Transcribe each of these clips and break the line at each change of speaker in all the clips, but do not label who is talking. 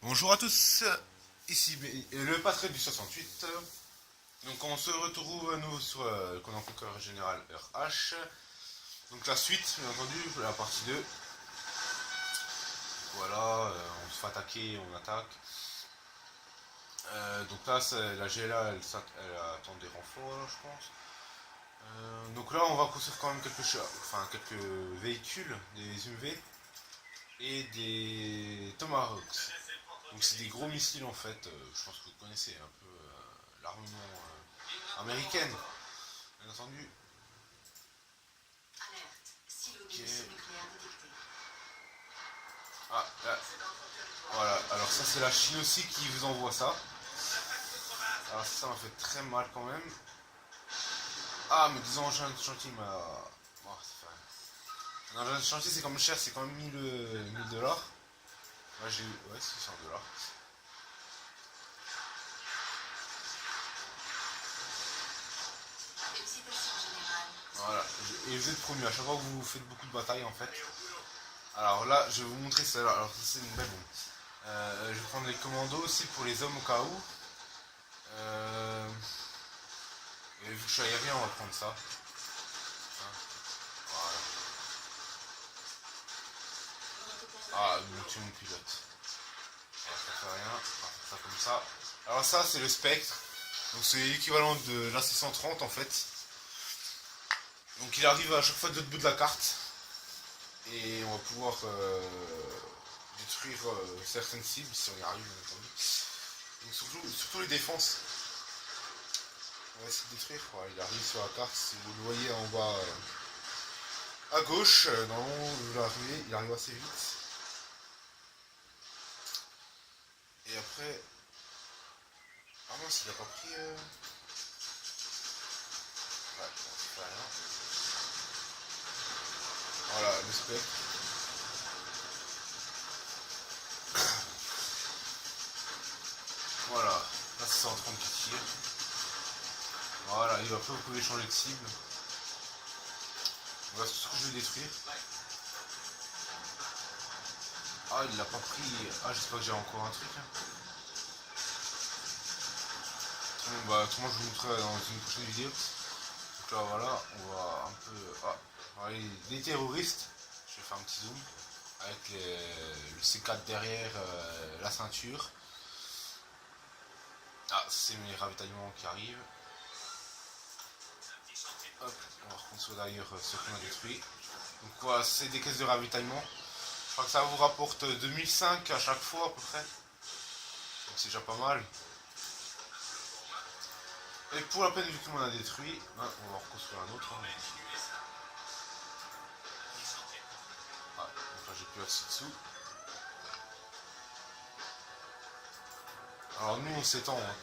Bonjour à tous, ici le Patrick du 68. Donc on se retrouve à nouveau sur Conan Conquer Général RH. Donc la suite, bien entendu, la partie 2. Voilà, on se fait attaquer, on attaque. Donc là, la GLA, elle attend des renforts, là, je pense. Donc là, on va construire quand même quelques véhicules, des UMV et des Tomahawks. Donc c'est des gros missiles en fait, je pense que vous connaissez un peu l'armement américaine, bien entendu. Ok. Ah, là, voilà, alors ça c'est la Chine aussi qui vous envoie ça. Alors ça m'a fait très mal quand même. Ah, mais des engins de chantier m'a... Oh, un engin de chantier c'est quand même cher, c'est quand même 1000 dollars. Moi j'ai eu... Ouais, 600 dollars. Voilà, et vous êtes promu à chaque fois que vous faites beaucoup de batailles en fait. Alors là, je vais vous montrer ça. Alors ça c'est une belle bombe. Je vais prendre les commandos aussi pour les hommes au cas où. Et vu que je suis aérien, on va prendre ça. Hein, voilà. Ah, mon pilote. Alors, ça fait rien. On va faire ça comme ça. Alors ça, c'est le Spectre. Donc c'est l'équivalent de l'AC-130 en fait. Donc il arrive à chaque fois de l'autre bout de la carte. Et on va pouvoir détruire certaines cibles si on y arrive, bien entendu. Donc surtout les défenses. On va essayer de détruire. Voilà, il arrive sur la carte. Si vous le voyez en bas à gauche, normalement il arrive assez vite. Et après. Ah mince, il a pas pris. Ouais, bon, ça fait rien. Voilà, le spectre. Voilà, là c'est 130 qui tire. Voilà, et après vous pouvez changer de cible. Voilà tout ce que je vais détruire. Ah, il l'a pas pris. Ah, j'espère que j'ai encore un truc. Hein. Bon, bah, autrement, je vous montrerai dans une prochaine vidéo. Donc là, voilà, on va un peu. Ah, voilà, les terroristes. Je vais faire un petit zoom. Avec le C4 derrière la ceinture. Ah, c'est mes ravitaillements qui arrivent. Hop, on va reconstruire d'ailleurs ce qu'on a détruit. Donc voilà, c'est des caisses de ravitaillement. Je crois que ça vous rapporte 2005 à chaque fois à peu près. Donc c'est déjà pas mal. Et pour la peine vu qu'on a détruit, hein, on va reconstruire un autre. Hein. Ah, donc là j'ai plus assez dessous. Alors nous on s'étend. Hein.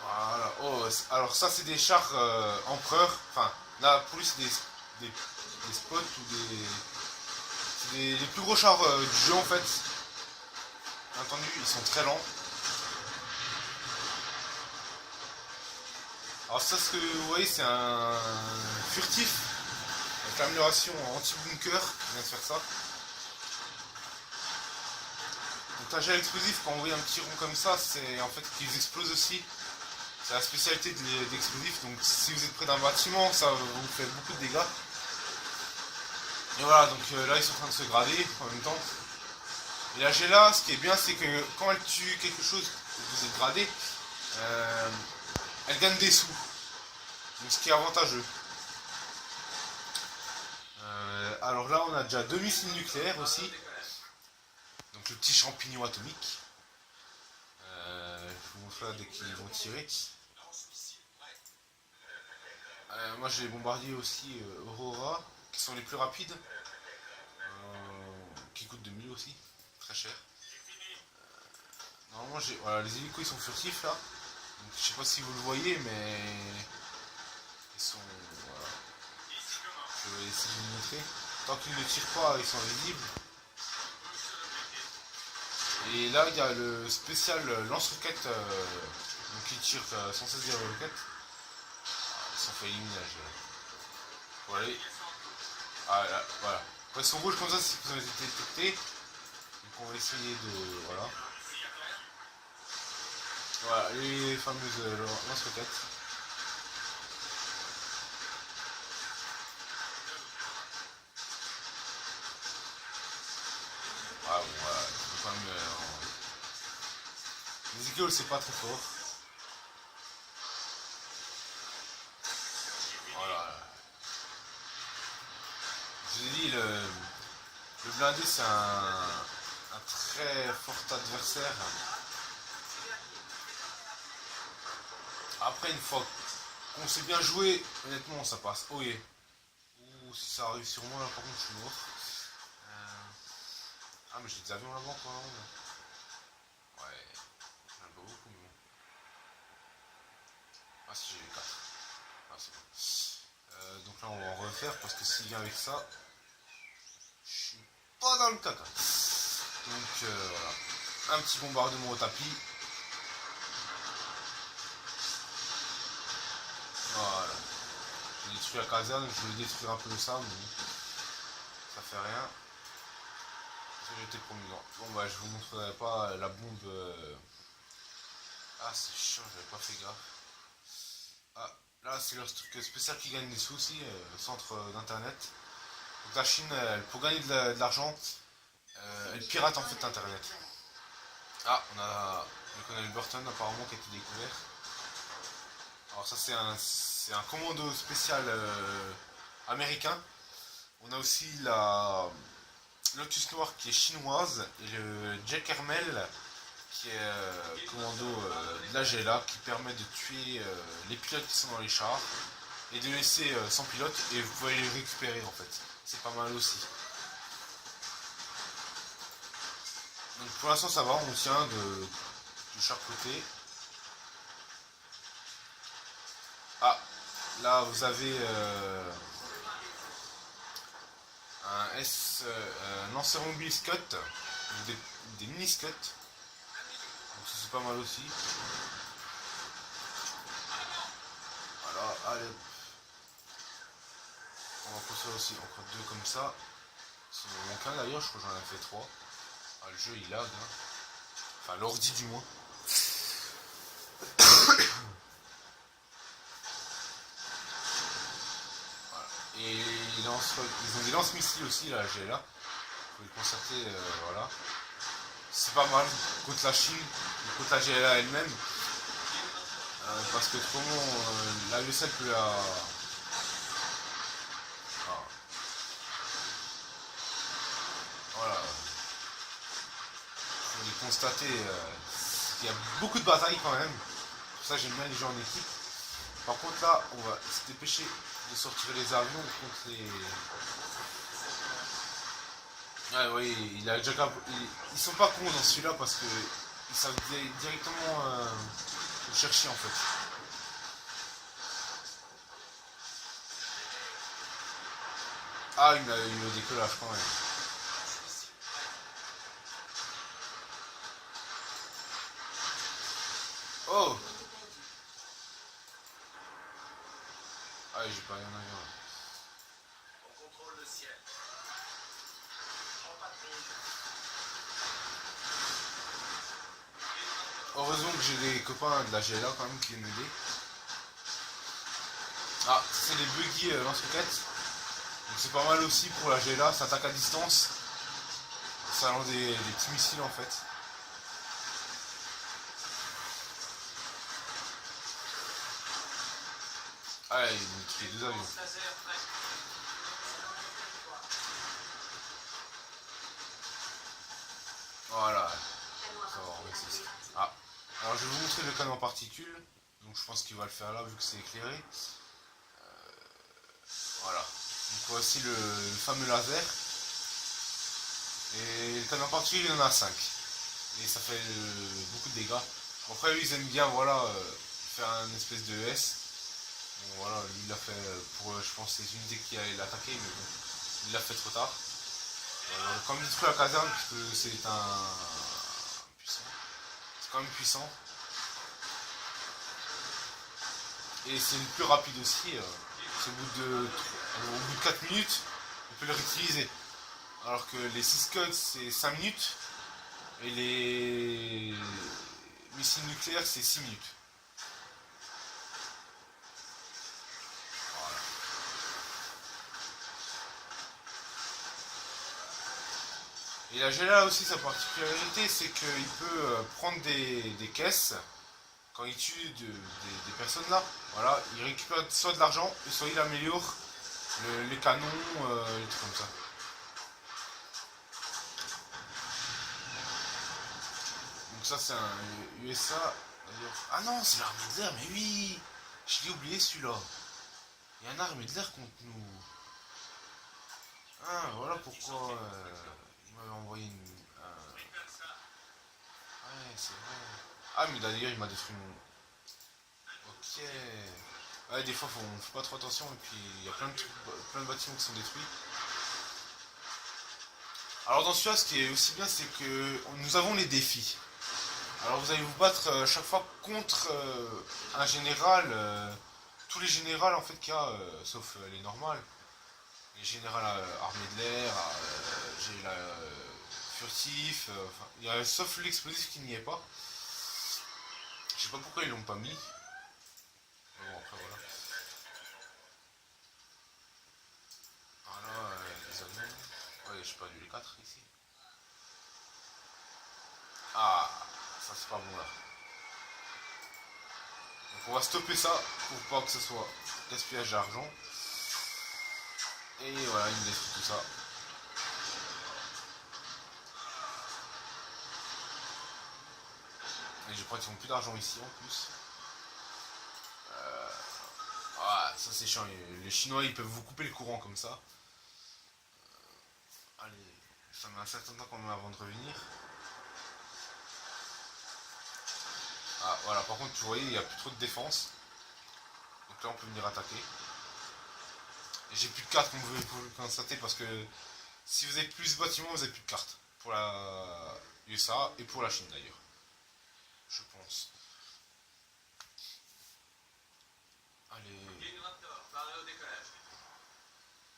Voilà. Oh, alors ça c'est des chars empereurs. Enfin, là pour lui c'est des spots ou les plus gros chars du jeu en fait. Bien entendu, ils sont très lents. Alors ça ce que vous voyez c'est un furtif avec l'amélioration anti-bunker qui vient de faire ça. Donc un gel explosif quand on voit un petit rond comme ça c'est en fait qu'ils explosent aussi. C'est la spécialité d'explosifs, donc si vous êtes près d'un bâtiment, ça vous fait beaucoup de dégâts. Et voilà, donc là ils sont en train de se grader en même temps. Et la Gela, ce qui est bien, c'est que quand elle tue quelque chose que vous êtes gradé, euh, elle gagne des sous. Donc ce qui est avantageux. Alors là, on a déjà 2 missiles nucléaires aussi. Donc le petit champignon atomique. Je vous montre là dès qu'ils vont tirer. Moi j'ai les bombardiers aussi Aurora, qui sont les plus rapides, qui coûtent 2000 aussi, très cher. Normalement j'ai. Voilà, les hélicos ils sont furtifs là. Donc, je sais pas si vous le voyez mais ils sont. Voilà. Je vais essayer de vous montrer. Tant qu'ils ne tirent pas, ils sont visibles. Et là il y a le spécial lance-roquette donc qui tire sans cesse des roquettes. Ils sont fait éliminer là. Voilà. Ah là, voilà. Quand ils sont rouges comme ça, c'est qu'ils ont été détectés. Donc on va essayer de. Voilà. Voilà, les fameuses lance-roquettes. Ah bon, voilà, c'est quand même. Les écoles, c'est pas très fort. Voilà. Je vous ai dit, le blindé, c'est un très fort adversaire. Après, une fois qu'on sait bien jouer, honnêtement, ça passe. Oh yeah. Ouh, si ça arrive sur moi, là, par contre, je suis mort. Euh, Ah, mais j'ai des avions là-bas, quoi. Ouais, j'en ai pas beaucoup, mais bon. Ah, si, j'ai les 4. Ah, c'est bon. Donc là, on va en refaire, parce que s'il vient avec ça, je suis pas dans le caca. Donc, voilà. Un petit bombardement au tapis. Voilà. J'ai détruit la caserne, je vais détruire un peu ça, mais ça fait rien. J'étais promis. Bon bah je vous montrerai pas la bombe. Ah c'est chiant, j'avais pas fait gaffe. Ah là c'est leur truc spécial qui gagne des sous aussi, le centre d'internet. Donc la Chine, pour gagner de l'argent, elle pirate en fait internet. Ah on a le colonel Burton apparemment qui a été découvert. Alors ça c'est un commando spécial américain. On a aussi la Lotus Noir qui est chinoise et le Jack Hermel qui est commando de la GLA qui permet de tuer les pilotes qui sont dans les chars et de laisser sans pilote et vous pouvez les récupérer en fait. C'est pas mal aussi. Donc pour l'instant ça va, on tient de chaque côté. Ah, là vous avez un lanceur mobile Scott, des mini Scott. Donc ça c'est pas mal aussi. Voilà, allez. On va construire aussi encore deux comme ça. C'est mon cas d'ailleurs, je crois que j'en ai fait trois. Ah, le jeu il lag, hein. Enfin l'ordi du moins. Voilà. Et ils ont des lance-missiles aussi là, j'ai là. Vous pouvez le constater, voilà. C'est pas mal contre la Chine, contre la GLA elle-même. Parce que autrement, la USL peut la. Ah, voilà. Vous pouvez constater qu'il y a beaucoup de batailles quand même. Pour ça j'aime bien les jeux en équipe. Par contre là, on va se dépêcher de sortir les avions contre les. Ouais, oui, il a déjà. Ils sont pas cons dans celui-là parce que ils savent directement le chercher en fait. Ah, il a eu le décollage quand même. Oh! Ah, j'ai pas rien à dire. Heureusement que j'ai des copains de la GLA quand même qui viennent m'aider. Ah, c'est les buggy lance-roquettes. Donc c'est pas mal aussi pour la GLA, ça attaque à distance. Ça lance des petits missiles en fait. Ah, ils ont tué deux avions. Voilà. Ça va, on va essayer. Ah, alors je vais vous montrer le canon en particules. Donc je pense qu'il va le faire là vu que c'est éclairé. Voilà. Donc voici le fameux laser. Et le canon en particules, il en a 5. Et ça fait beaucoup de dégâts. Après, eux, ils aiment bien voilà, faire un espèce de S. Bon, voilà, lui, il l'a fait pour, je pense, les unités qui allaient l'attaquer, mais bon, il l'a fait trop tard. Comme il détruit la caserne, puisque c'est un puissant. C'est quand même puissant. Et c'est le plus rapide aussi. C'est au bout 4 minutes, on peut le réutiliser. Alors que les 6 codes c'est 5 minutes et les missiles nucléaires c'est 6 minutes. Voilà. Et la Gela aussi, sa particularité, c'est qu'il peut prendre des caisses quand il tue des personnes là. Voilà, il récupère soit de l'argent, soit il améliore les canons, les trucs comme ça. Donc ça c'est un USA. Ah non, c'est l'armée de l'air, mais oui, je l'ai oublié celui-là. Il y a une armée de l'air contre nous. Ah, voilà pourquoi il m'avait envoyé une... Ouais, c'est vrai. Ah, mais d'ailleurs, il m'a détruit mon... Ok. Ouais, des fois, on fait pas trop attention, et puis il y a plein de bâtiments qui sont détruits. Alors, dans celui-là, ce qui est aussi bien, c'est que nous avons les défis. Alors, vous allez vous battre chaque fois contre un général. Tous les généraux, en fait, qu'il y a, sauf les normales. Les générales armée de l'air, j'ai la furtif, enfin, sauf l'explosif qui n'y est pas. Je sais pas pourquoi ils l'ont pas mis. Mais bon, après voilà. Voilà, les Allemands. Ouais, j'ai perdu les 4 ici. Ah, ça c'est pas bon là. Donc on va stopper ça pour pas que ce soit gaspillage d'argent. Et voilà, il me détruit tout ça. Et je crois qu'ils n'ont plus d'argent ici en plus. Ah, ça c'est chiant. Les Chinois ils peuvent vous couper le courant comme ça. Allez, ça met un certain temps quand même avant de revenir. Ah voilà, par contre, vous voyez, il n'y a plus trop de défense. Donc là, on peut venir attaquer. Et j'ai plus de cartes, comme vous pouvez le constater, parce que si vous avez plus de bâtiments, vous avez plus de cartes. Pour la USA et pour la Chine d'ailleurs. Je pense. Allez.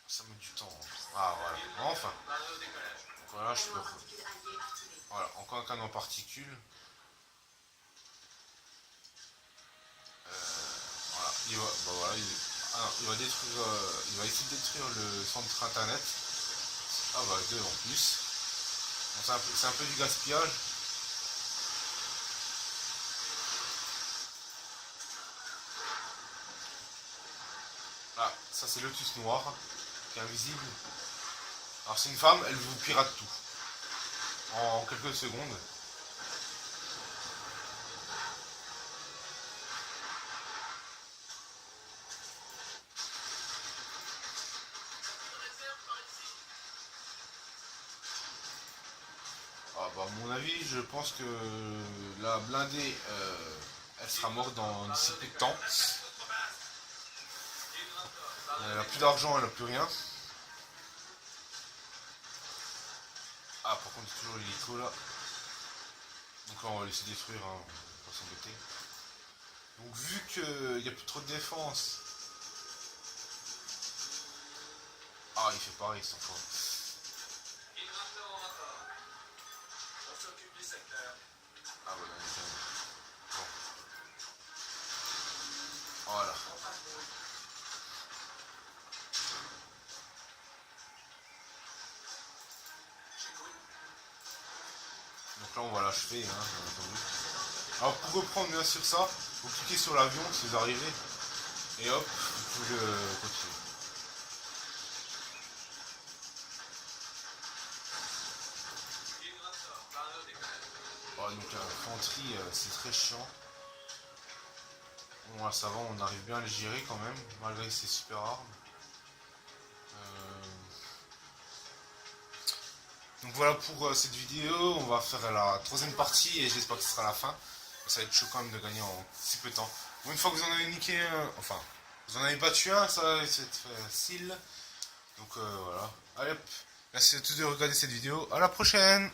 Ça met du temps. Ah voilà. Enfin. Donc voilà, je peux. Voilà, encore un canon en particules. Voilà. Il va détruire. Il va essayer de détruire le centre internet. Ah bah 2 en plus. C'est un peu du gaspillage. Ah, ça c'est Lotus Noir, qui est invisible. Alors c'est une femme, elle vous pirate tout. En quelques secondes. Ah bah à mon avis, je pense que la blindée, elle sera morte d'ici peu de temps. Elle a plus d'argent, elle a plus rien. Ah par contre toujours l'hélico là. Donc là on va laisser détruire, hein, on va pas s'embêter. Donc vu qu'il n'y a plus trop de défense. Ah il fait pareil cet enfant. Ah voilà, bon. Voilà. Donc là on va l'achever, hein, bien entendu. Alors pour reprendre bien sûr ça, vous cliquez sur l'avion si vous arrivez. Et hop, vous pouvez continuer. Oh, donc l'infanterie c'est très chiant. Bon là ça va, on arrive bien à les gérer quand même, malgré ces super armes. Donc voilà pour cette vidéo, on va faire la troisième partie et j'espère que ce sera la fin. Ça va être chaud quand même de gagner en si peu de temps. Bon, une fois que vous en avez niqué un, enfin, vous en avez battu un, ça va être facile. Donc voilà. Allez hop, merci à tous de regarder cette vidéo, à la prochaine!